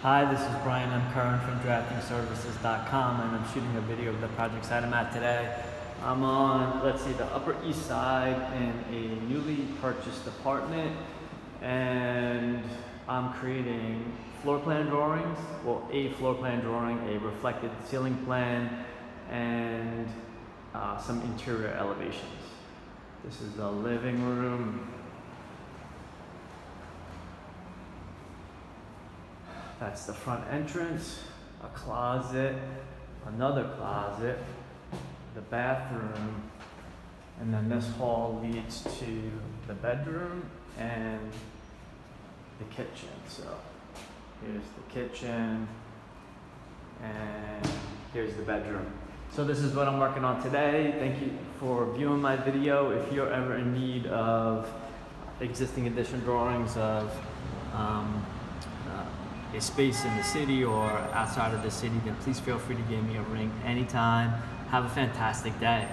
Hi, this is Brian. I'm Curran from DraftingServices.com, and I'm shooting a video of the project site I'm at today. I'm on, the Upper East Side in a newly purchased apartment, and I'm creating floor plan drawings. Well, a floor plan drawing, a reflected ceiling plan, and some interior elevations. This is the living room. That's the front entrance, a closet, another closet, the bathroom, and then this hall leads to the bedroom and the kitchen. So here's the kitchen and here's the bedroom. So this is what I'm working on today. Thank you for viewing my video. If you're ever in need of existing addition drawings of a space in the city or outside of the city, then please feel free to give me a ring anytime. Have a fantastic day.